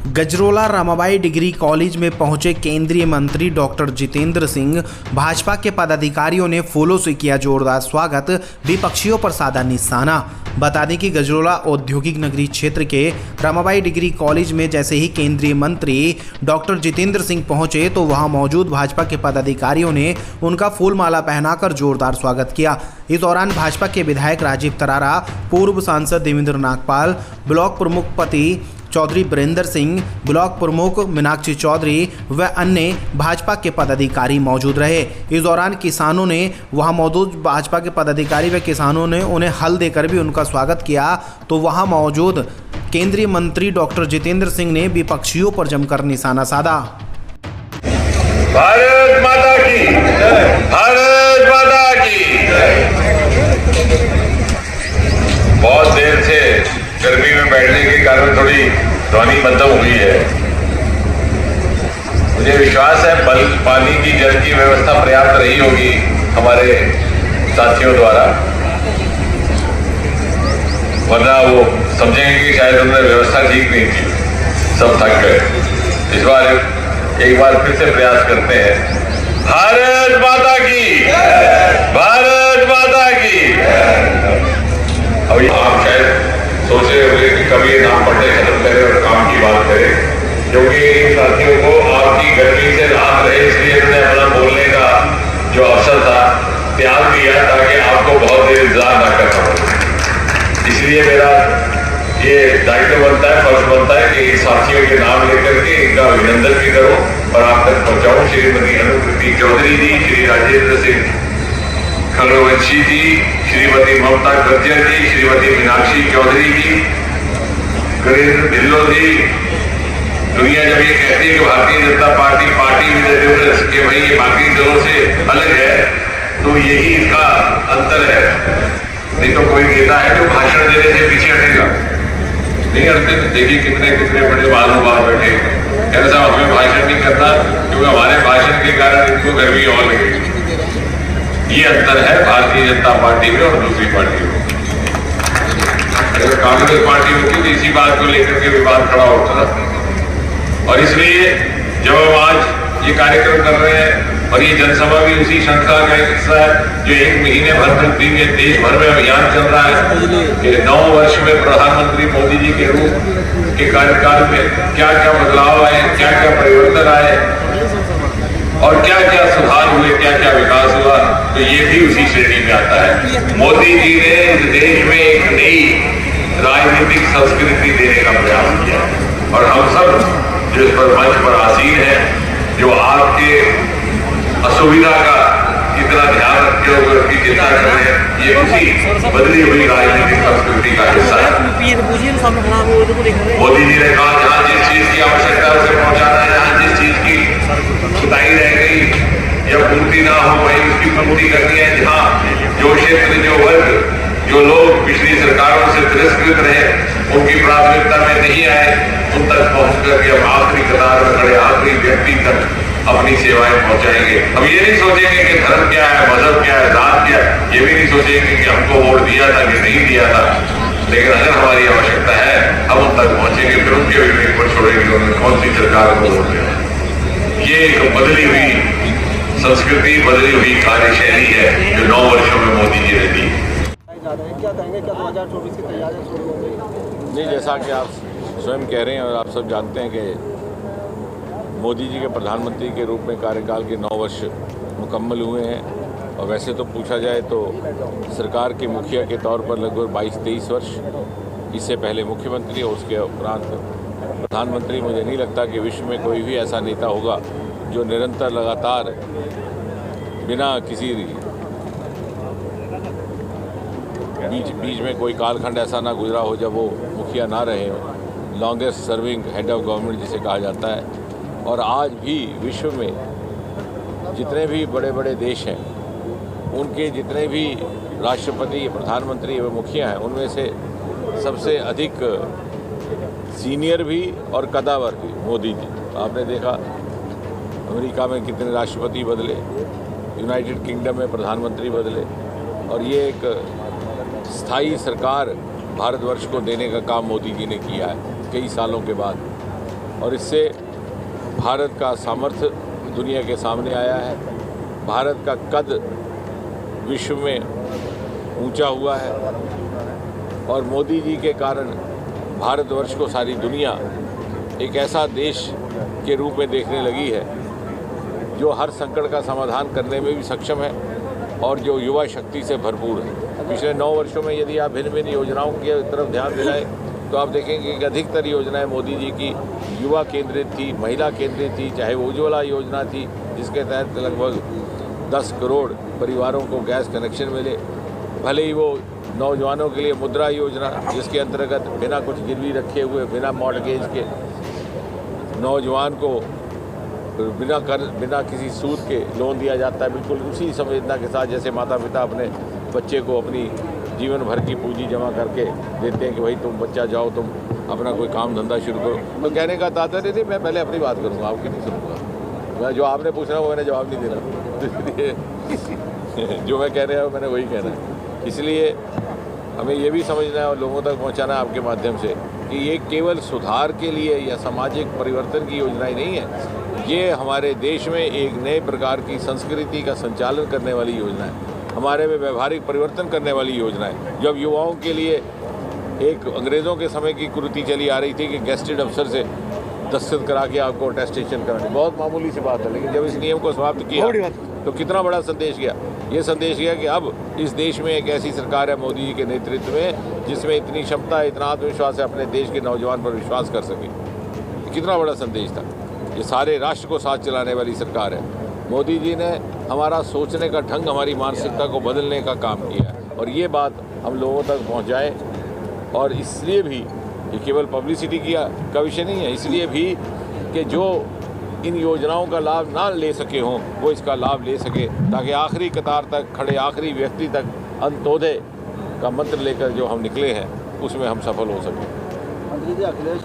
Gajrola Ramabai degree college में पहुंचे केंद्रीय मंत्री डॉक्टर जितेंद्र सिंह। भाजपा के पदाधिकारियों ने फूलों से किया जोरदार स्वागत, विपक्षियों पर साधा निशाना। बता दें कि गजरोला औद्योगिक नगरी क्षेत्र के रमाबाई डिग्री कॉलेज में जैसे ही केंद्रीय मंत्री डॉक्टर जितेंद्र सिंह पहुंचे तो वहां मौजूद भाजपा के पदाधिकारियों ने उनका फूलमाला पहनाकर जोरदार स्वागत किया। इस दौरान भाजपा के विधायक राजीव तरारा, पूर्व सांसद देवेंद्र नागपाल, ब्लॉक प्रमुख पति चौधरी बीरेंद्र सिंह, ब्लॉक प्रमुख मीनाक्षी चौधरी व अन्य भाजपा के पदाधिकारी मौजूद रहे। इस दौरान किसानों ने वहां मौजूद भाजपा के पदाधिकारी व किसानों ने उन्हें हल देकर भी उनका स्वागत किया। तो वहां मौजूद केंद्रीय मंत्री डॉक्टर जितेंद्र सिंह ने विपक्षियों पर जमकर निशाना साधा। भारत माता की जय, भारत माता की जय। बहुत देर से गर्मी में बैठने के कारण थोड़ी ध्वनि मध्यम हुई है। मुझे विश्वास है पानी की जल की व्यवस्था पर्याप्त रही होगी हमारे साथियों द्वारा, वरना वो समझेंगे कि शायद उन्होंने व्यवस्था ठीक नहीं की, सब थक गए। इस बार एक बार फिर से प्रयास करते हैं। भारत माता की, भारत माता की। अभी आप शायद सोच रहे होंगे कि कभी ये नाम पढ़ने खत्म करें और काम की बात करें, क्योंकि इन साथियों को आपकी गर्मी से राहत रहे इसलिए उन्होंने अपना बोलने का जो अवसर था त्याग दिया ताकि आपको बहुत देर इंतजार न करना पड़े। इसलिए मेरा ये दायित्व बनता है, फर्ज बनता है कि इन साथियों के नाम लेकर के इनका अभिनंदन भी करूं और आप तक पहुंचाऊं। श्रीमती अनुकृति चौधरी जी, श्री राजेंद्र सिंह खलवंशी जी, श्रीमती ममता गर्जर जी, श्रीमती मीनाक्षी चौधरी जी, गिरीन्द्र ढिल्लो जी। दुनिया जब ये कहती है कि Bharatiya Janata party with A difference कि भाई ये बाकी दलों से अलग है, तो यही इसका अंतर है। नहीं तो कोई कहता है जो भाषण देने से पीछे हटेगा, नहीं हटते। देखिए कितने कितने बड़े महानुभाव बैठे, कहते साहब हमें भाषण नहीं करना क्योंकि हमारे भाषण के कारण इनको गर्मी और लगेगी। ये अंतर है भारतीय जनता पार्टी में और दूसरी पार्टी में। अगर कांग्रेस पार्टी होती तो इसी बात को लेकर के विवाद खड़ा होता था। और इसलिए जब हम आज ये कार्यक्रम कर रहे हैं और ये जनसभा भी उसी श्रृंखला का एक हिस्सा है जो एक महीने भर तक दिन में देश भर में अभियान चल रहा है कि 9 वर्ष में प्रधानमंत्री मोदी जी के रूप के कार्यकाल में क्या क्या बदलाव आए, क्या क्या परिवर्तन आए और क्या क्या सुधार हुए, क्या क्या विकास हुआ, तो ये भी उसी श्रेणी में आता है। मोदी जी ने इस देश में एक नई राजनीतिक संस्कृति देने का प्रयास किया और हम सब जो इस पर मंच पर आसीन है, जो आपके असुविधा का कितना ध्यान रखते हुए उसकी चिंता कर रहे हैं, ये उसी बदली हुई राजनीतिक संस्कृति का हिस्सा है। मोदी जी ने कहा जहाँ जिस चीज की आवश्यकता उसे पहुंचाना है, जहाँ जिस चीज की छुटाई रह गई या पूर्ति ना हो वही उसकी पूर्ति करनी है। जहाँ जो क्षेत्र, जो वर्ग, जो लोग पिछली सरकारों से तिरस्कृत रहे, उनकी प्राथमिकता में नहीं आए, उन तक पहुंच करके हम आखिरी कतार में खड़े आखिरी व्यक्ति तक अपनी सेवाएं पहुंचाएंगे। हम ये नहीं सोचेंगे कि धर्म क्या है, मजहब क्या है, जात क्या है, ये भी नहीं सोचेंगे कि हमको वोट दिया था कि नहीं दिया था, लेकिन अगर हमारी आवश्यकता है हम उन तक पहुंचेंगे, फिर उनके विवेक पर छोड़ेंगे उन्होंने कौन सी सरकार को वोट दिया। ये एक बदली हुई संस्कृति, बदली हुई कार्यशैली है जो 9 वर्षों में मोदी जी ने दी। क्या कहेंगे, क्या 2024 की तैयारियां शुरू हो गई? नहीं, जैसा कि आप स्वयं कह रहे हैं और आप सब जानते हैं कि मोदी जी के प्रधानमंत्री के रूप में कार्यकाल के 9 वर्ष मुकम्मल हुए हैं। और वैसे तो पूछा जाए तो सरकार के मुखिया के तौर पर लगभग 22-23 वर्ष, इससे पहले मुख्यमंत्री और उसके उपरांत प्रधानमंत्री। मुझे नहीं लगता कि विश्व में कोई भी ऐसा नेता होगा जो निरंतर लगातार बिना किसी बीच में कोई कालखंड ऐसा ना गुजरा हो जब वो मुखिया ना रहे हो। Longest serving head of government जिसे कहा जाता है। और आज भी विश्व में जितने भी बड़े बड़े देश हैं उनके जितने भी राष्ट्रपति, प्रधानमंत्री एवं मुखिया हैं, उनमें से सबसे अधिक सीनियर भी और कदावर भी मोदी जी। आपने देखा अमेरिका में कितने राष्ट्रपति बदले, यूनाइटेड किंगडम में प्रधानमंत्री बदले, और ये एक स्थायी सरकार भारतवर्ष को देने का काम मोदी जी ने किया है कई सालों के बाद। और इससे भारत का सामर्थ्य दुनिया के सामने आया है। भारत का कद विश्व में ऊंचा हुआ है और मोदी जी के कारण भारतवर्ष को सारी दुनिया एक ऐसा देश के रूप में देखने लगी है जो हर संकट का समाधान करने में भी सक्षम है और जो युवा शक्ति से भरपूर है। पिछले 9 वर्षों में यदि आप भिन्न भिन्न योजनाओं की तरफ ध्यान दिलाएं तो आप देखेंगे कि अधिकतर योजनाएं मोदी जी की युवा केंद्रित थी, महिला केंद्रित थी। चाहे वो उज्ज्वला योजना थी जिसके तहत लगभग 10 करोड़ परिवारों को गैस कनेक्शन मिले, भले ही वो नौजवानों के लिए मुद्रा योजना जिसके अंतर्गत बिना कुछ गिरवी रखे हुए, बिना मॉर्टगेज के नौजवान को बिना किसी सूद के लोन दिया जाता है, बिल्कुल उसी संवेदना के साथ जैसे माता पिता अपने बच्चे को अपनी जीवन भर की पूंजी जमा करके देते हैं कि भाई तुम बच्चा जाओ, तुम अपना कोई काम धंधा शुरू करो। तो कहने का तात्पर्य नहीं, मैं पहले अपनी बात करूँगा, आपकी नहीं सुनूंगा। जो आपने पूछना वो मैंने जवाब नहीं देना, इसलिए जो मैं कह रहा हूँ मैंने वही कहना है। इसलिए हमें ये भी समझना है और लोगों तक पहुँचाना है आपके माध्यम से कि ये केवल सुधार के लिए या सामाजिक परिवर्तन की योजना ही नहीं है, ये हमारे देश में एक नए प्रकार की संस्कृति का संचालन करने वाली योजना है, हमारे में व्यवहारिक परिवर्तन करने वाली योजना है। जब युवाओं के लिए एक अंग्रेज़ों के समय की कुरीति चली आ रही थी कि गेस्टेड अफसर से दस्तखत करा के आपको अटेस्टेशन करानी, बहुत मामूली सी बात है, लेकिन जब इस नियम को समाप्त किया तो कितना बड़ा संदेश गया। ये संदेश गया कि अब इस देश में एक ऐसी सरकार है मोदी जी के नेतृत्व में जिसमें इतनी क्षमता है, इतना आत्मविश्वास है, अपने देश के नौजवान पर विश्वास कर सके। कितना बड़ा संदेश था। ये सारे राष्ट्र को साथ चलाने वाली सरकार है। मोदी जी ने हमारा सोचने का ढंग, हमारी मानसिकता को बदलने का काम किया है और ये बात हम लोगों तक पहुंचाएं। और इसलिए भी ये केवल पब्लिसिटी का विषय नहीं है, इसलिए भी कि जो इन योजनाओं का लाभ ना ले सके हों वो इसका लाभ ले सके, ताकि आखिरी कतार तक खड़े आखिरी व्यक्ति तक अंत्योदय का मंत्र लेकर जो हम निकले हैं उसमें हम सफल हो सकें। मंत्री जी, अखिलेश